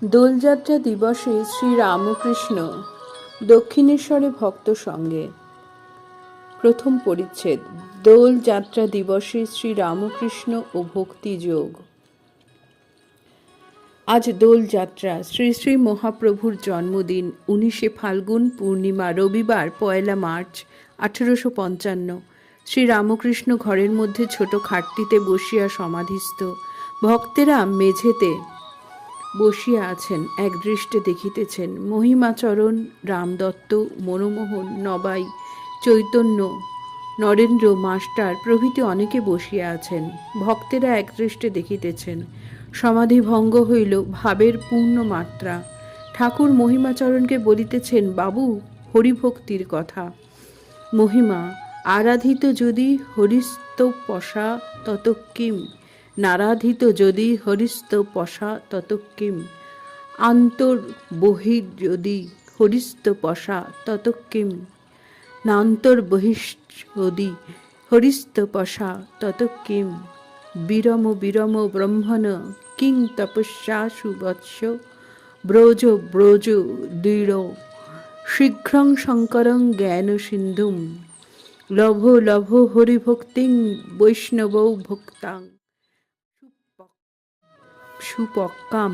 দোলযাত্রা দিবসে শ্রীরামকৃষ্ণ দক্ষিণেশ্বরে ভক্ত সঙ্গে। প্রথম পরিচ্ছেদ। দোলযাত্রা দিবসে শ্রীরামকৃষ্ণ ও ভক্তিযোগ। আজ দোলযাত্রা, শ্রী শ্রী মহাপ্রভুর জন্মদিন 19শে ফাল্গুন, পূর্ণিমা, রবিবার 1 মার্চ 1855। শ্রীরামকৃষ্ণ ঘরের মধ্যে ছোট খাটটিতে বসিয়া সমাধিস্থ। ভক্তেরা মেঝেতে বসিয়া আছেন, একদৃষ্টে দেখিতেছেন। মহিমাচরণ, রামদত্ত, মনমোহন, নবাই, চৈতন্য, নরেন্দ্র মাস্টার প্রভৃতি অনেকে বসিয়া আছেন। ভক্তেরা একদৃষ্টে দেখিতেছেন। সমাধি ভঙ্গ হইল, ভাবের পূর্ণ মাত্রা। ঠাকুর মহিমাচরণকে বলিতেছেন, বাবু, হরিভক্তির কথা। মহিমা, আরাধিত যদি হরিস্তপসা তত কিম, নারাধিত যদি হরিস্তপসা তত কিম, আন্তর বহির যদি হরিস্তপসা তত কিম, নান্তর বহিশ্চদি হরিস্তপসা তত কিম, বিরম বিরম ব্রহ্মণ কিং তপস্যাসু বৎস, ব্রজ ব্রজ দৃঢ় শীঘ্রং শঙ্করং জ্ঞান সিন্ধুম, লভ লভ হরিভক্তিং বৈষ্ণবৌ ভক্তাং সুপক্কাম।